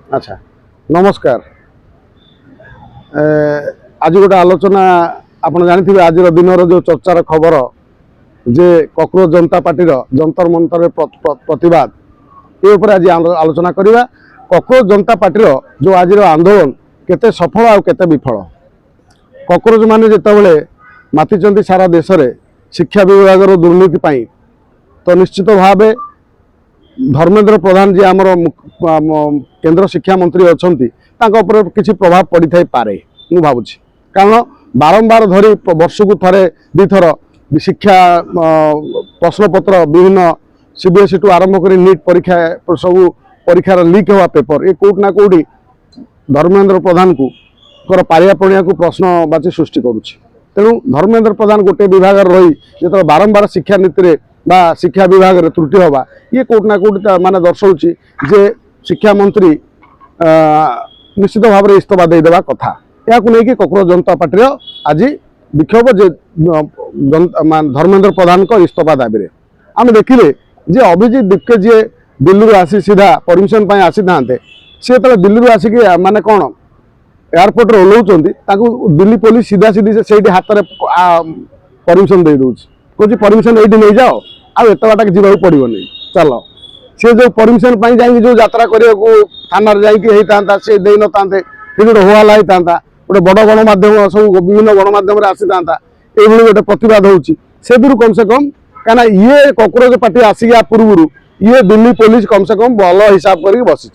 अच्छा नमस्कार। आज गोटे आलोचना आपन जानी आज दिन जो चर्चार खबर जे कॉकरोच जनता पार्टी जंतर मंतर प्रतिवाद ये आज आलोचना करवा। कॉकरोच जनता पार्टी जो आज आंदोलन केते सफल आ केते विफल। कॉकरोच माने जितेबाला मातिचंती सारा देश में शिक्षा विभाग दुर्नीति तो निश्चित भाव धर्मेंद्र प्रधान जी आमर केंद्र शिक्षा मंत्री अच्छा किसी प्रभाव पड़ी थाई पारे मु भावुछि। कारण बारंबार धरी वर्ष को थे दी थर शिक्षा प्रश्नपत्र विभिन्न सीबीएसई टू आरंभ कर नीट परीक्षा सब परीक्षार लीक हुआ पेपर ये कौट ना कौटी धर्मेंद्र प्रधान को पारियापणिया को प्रश्नवाची सृष्टि करुच्ची। तेणु धर्मेंद्र प्रधान गोटे विभाग रही जो बारंबार शिक्षा नीति में बा शिक्षा विभाग रे त्रुटि हवा ये कौट ना कौट माने दर्शाऊँगी जे शिक्षा मंत्री निश्चित भाव में इस्तीफा देदेवा कथा। या नहीं कॉकरोच जनता पार्टी आज विक्षोभ जे धर्मेंद्र प्रधान को इस्तीफा दाबी आम देखिले जे अभिजीत दिपके जी दिल्ली आसी सीधा परमिशन आसी था सी तो दिल्ली आसिक माने कौन एयरपोर्ट ओह्लाउं दिल्ली पुलिस सीधा सीधी से हाथ में परमिशन दे दूँ कौन परमिशन ये नहीं जाओ आउ एत बाटा जावाक पड़ो नहीं चल सी जो परमिशन जाकि जो यात्रा करने को थाना जाता सी दे न था गोटे होहल्ला होता गोटे बड़ गणमाध्यम सब विभिन्न गणमाध्यम आसी था ये गोटे प्रतिवाद होदू कम से कम कहीं ये कॉकरोच पार्टी आसिक पूर्व ये दिल्ली पुलिस कम से कम भल हिसाब कर बसी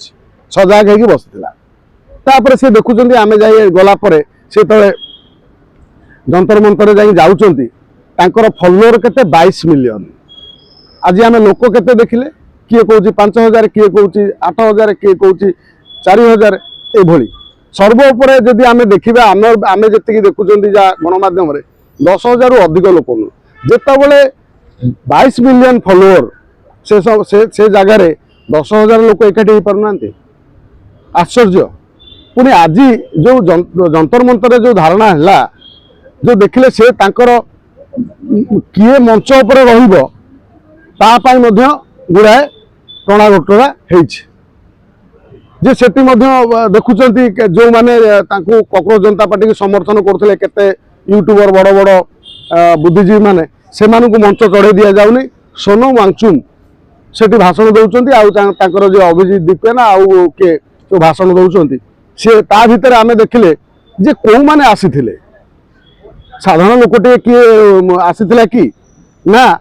सजाग हो बसता सी देखुं आम जा गलापर से तले जंतर मंतर जाकर फॉलोअर के 22 मिलियन। आज आम लोक के देखिले किए कौच 5000 किए कौच 8000 किए कौच 4000 ये सर्वोपरि जदि आम देखा आम जी देखुं गणमाध्यम 10,000 रु अधिक लोक जितेबाला 22 मिलियन फॉलोअर से जगार 10,000 लोक एकाठी हो पारना आश्चर्य। पुणी आज जो जंतर मंतर जो धारणा है जो देखिले से तांकर किए मंच उपर रही गुड़ाए टणा घोटरा जे सेठी देखुं जो मैंने कॉकरोच जनता पार्टी को समर्थन करते केते यूट्यूबर बड़ बड़ बुद्धिजीवी मैंने से मंच चढ़े दि जाऊनी। सोनम वांगचुक सेठी भाषण दौरान आउ जो अभिजीत दीपके ना आउ किए जो भाषण दौरान सी ता भितर आम देखिले जे कौ माने आसीथिले साधारण लोकटे किए आसीथिला कि ना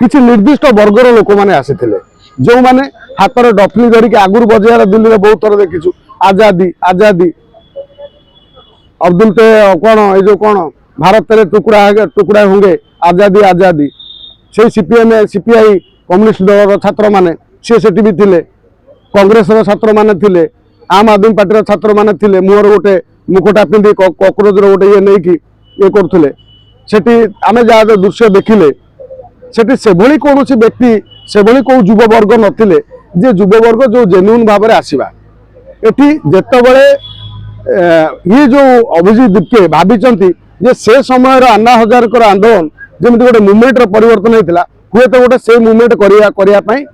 किसी निर्दिष्ट वर्गर लोक मैंने आसीथिले जो माने हाथ में डफली धरिक आगुरी बजेयार दिल्ली में बहुत थर देखीचु आजादी आजादी अब्दुल ते कौन ये जो कौन भारत रे टुकड़ा होंगे आजादी आजादी से सीपीएम सीपीआई कम्युनिस्ट दल छात्र मैंने सी भी थिले कांग्रेस छात्र मैंने थिले आम आदमी पार्टी छात्र मैंने थिले मुहर गोटे मुखटा पिंधि कॉकरोच गोटे ये नहीं कि ये करते सेठी आम जहाँ दृश्य देखिले सेठी से कौन व्यक्ति से कौ युववर्ग नथिले जे युववर्ग जो जेन्युइन भाव में आसवा एटी जेतेबेले ये जो अभिजीत दीपके भावी से समय अन्ना हजारे आंदोलन जमी गोटे मुवमेंट परिवर्तन होता हुए तो गोटे से मुवमेंट करने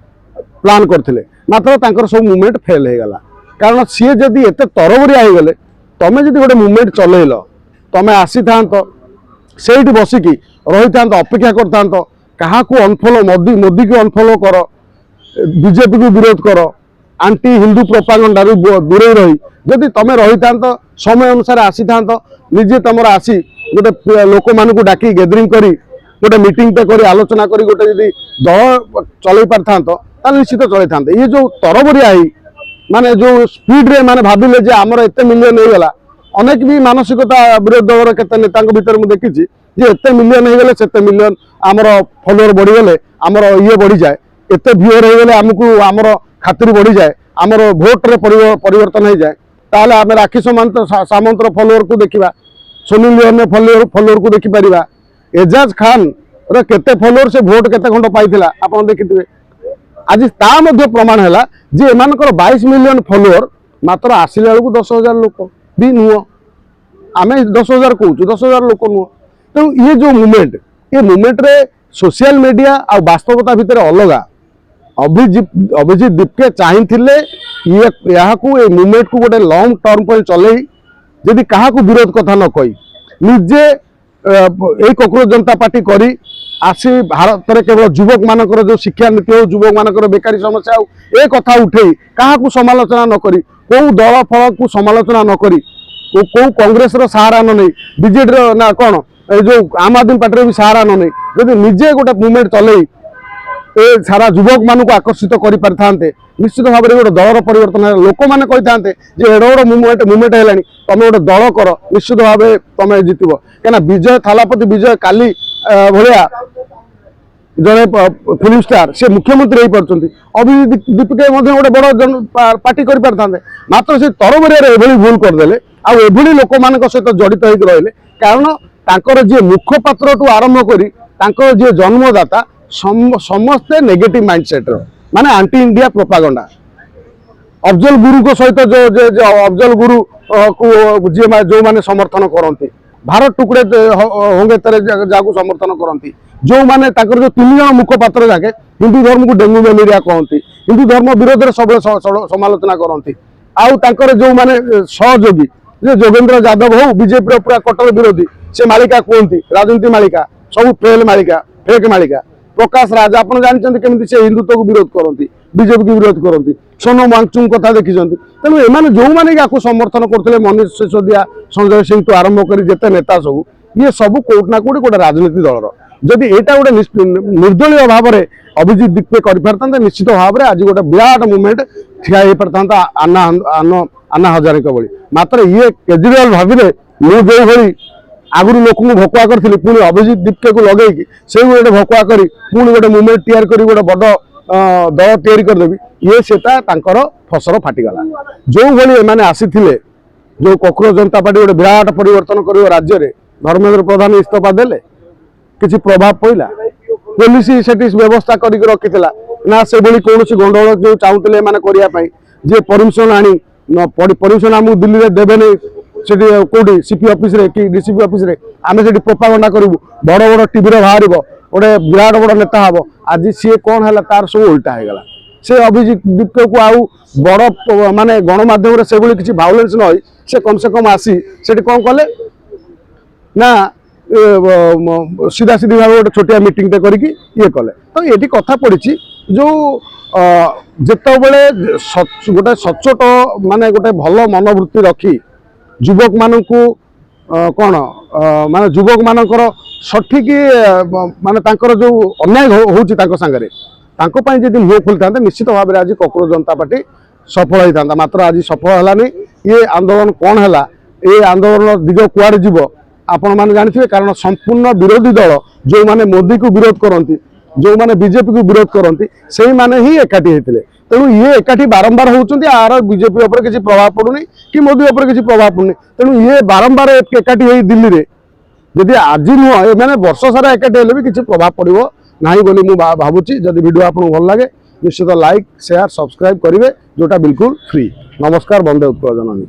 प्लान करते मात्र सब मुवमेंट फेल हो गला। कारण सी जदि एत तरबरिया हो गले तमें जदि गोटे मुवमेंट चलैल तमें आसी था से बसिकी रही था अपेक्षा कर क्या अनफॉलो मोदी को अनफॉलो कर बीजेपी को विरोध कर आंटी हिंदू प्रोपागंडा दूरे रही जदि तुम रही था समय अनुसार आसी था निजे तुम आसी गोटे लोक मान डाकी गैदरिंग करी गोटे मीटिंग कर आलोचना करी गोटे जदि दल चल पार निश्चित चल था। ये जो तरबरिया माने जो स्पीड रे माने भाविले जे आमर एते मिलियन हो गला अनेक भी मानसिकता विरोध दल केते नेता भीतर मुझे देखी जे एते मिलियन हो गले सेते मिलियन आमर फॉलोअर बढ़ी गले आमर ये बढ़ी जाए एते व्यूअर हो गले आमको आमर खातिर बढ़ी जाए आमर भोट रे परिवर्तन हो जाए ताले आम राखी सामंतर फॉलोअर को देखा सुनील लियोन फॉलोअर को देखी पारिबा एजाज खान रे केते फॉलोअर से भोट केते खंड पाइथिला आपन देखिथिबे। आज ता मध्य प्रमाण है जे एमानकर 22 मिलियन फॉलोअर मात्र आसिले बेलू 10,000 लोक भी नुह आम 10,000 कहूँ 10,000 लोक नुह। तेणु ये जो मुवमेंट रे सोशल मीडिया आ वास्तवता भितर अलगा अभिजीत दीपके चाहिए ये मूवमेंट को गोटे लंग टर्म पर चलई जदि क्या विरोध कथा न कही निजे यही कॉकरोच जनता पार्टी करी आसी भारत में केवल युवक मानकर जो शिक्षा नीति हो युवक मानकर बेकारी समस्या हो ए कथा उठे क्या समालोचना न करी कौ दल फल को समालोचना न करी कौ कांग्रेस सहारा न नहीं बीजेडी ना कौन जो आम आदमी पार्टी भी सहारा न नहीं जदि निजे गोटे मूवमेंट चलई ए सारा युवक मान को आकर्षित कर पारि निश्चित भाव में गोटे दलर परिवर्तन है लोक मैंने कही जे एड गोटे मूवमेंट है तुम गोटे दल कर निश्चित भाव तुम जित कहीं विजय थालापति विजय काली भाया जड़े फिल्म स्टार से मुख्यमंत्री हो पार्टी अभिजीत दीपके गोटे बड़ पार्टी कर पारि मात्र से तरबरिया भूल करदे आभली लोक मान सहित जड़ित होकर रही कारण जी मुखपात्र टू आरंभ कर जी जन्मदाता समस्ते नेगेटिव माइंडसेट माने aunty India propaganda Afzal Guru को सहित जो अफजल गुरु को जी जो माने समर्थन करती भारत टुकड़े होंगे जहाँ समर्थन करती जो माने जो 3 जन मुखपात्र जाके हिंदू धर्म को डेंगू मलेरिया कहती हिंदू धर्म विरोध में सब समालोचना करती आउ जो माने सहयोगी जोगेंद्र यादव हो बीजेपी पूरा कट्टर विरोधी से मालिका कहती राजनीति मालिका सब फेल मालिका फेक मालिका प्रकाश राज आप जानते केमी से हिंदुत्व को विरोध करती बीजेपी को विरोध करती सोनम वांगचुंग कथा देखी तेणु एम जो मैंने समर्थन करते मनीष सिसोदिया संजय सिंह टू आरंभ कर जिते नेता सब ये सब कोट ना कोटी गोटे राजनीति दलर जदि यहाँ गोटे निर्दलीय भाव में अभिजीत दीपके कर निश्चित भाव में आज गोटे विराट मुवमेंट ठिया हो पारता अन्ना हजारे भली मात्र ये केजरीवाल भाविले मुझे आगुरी लोक भकुआ करी पुणी अभिजीत दीपके को लगे से गोटे भकुआ कर पुणी गोटे मुवमेंट तैयार कर गोटे बड़ दल तैयारी करदेवी ये सेटा फसल फाटीगला जो भाई एम आसी जो कॉकरोच जनता पार्टी गोटे विराट परिवर्तन कर राज्य में धर्मेंद्र प्रधान इस्तीफा देले किसी प्रभाव पड़ा पुलिस से व्यवस्था कर रखी ना से कौन गंडगोल जो चाहूले करने जे परमिशन आनी परमिशन आमको दिल्ली में देवे नहीं कौटी सीपी ऑफिस रे कि डीसीपी ऑफिस रे आमे से प्रोपागंडा करूँ बड़ बड़ टीवी बाहर गोटे विराट बड़ नेता हम आज सी कौन है तार सब उल्टा हो गला से अभिजीत दीपके को आउ बड़ माने गणमाध्यम से किसी भायोलेंस न हो से कम से कम आसी से कौन कले ना सीधा सीधी भाव गोटे छोटिया मीटिंग करके ये कले तो ये कथा पड़ी जो जिते बड़े गोटे सचोट माने गोटे भल मनोवृत्ति रखी युवक मान कौन माने युवक मानकर सठिक माने जो अन्याय हो सांगे जब मुह खोली था निश्चित भाव में आज कॉकरोच जनता पार्टी सफल होता मात्र आज सफल है ये आंदोलन कौन है ये आंदोलन दिग कुआड़े जीव आपण मैंने जानते कारण संपूर्ण विरोधी दल जो माने मोदी को विरोध करती जो माने बीजेपी को विरोध करती से माने ही एकाठी होते तेणु ये एकाठी बारंबार होती आर बीजेपी उपर किसी प्रभाव पड़ूनी कि मोदी उपर किसी प्रभाव पड़ूनी तेणु ये बारंबार एकाठी हो दिल्ली में जदि आज नुह मैंने वर्ष सारा एकाठी हेल्ले भी किसी प्रभाव पड़ो ना बोली मुझे भावुची जदि वीडियो आपको भल लगे निश्चित लाइक शेयर सब्सक्राइब करेंगे जोटा बिल्कुल फ्री। नमस्कार, वंदे उत्कल जननी।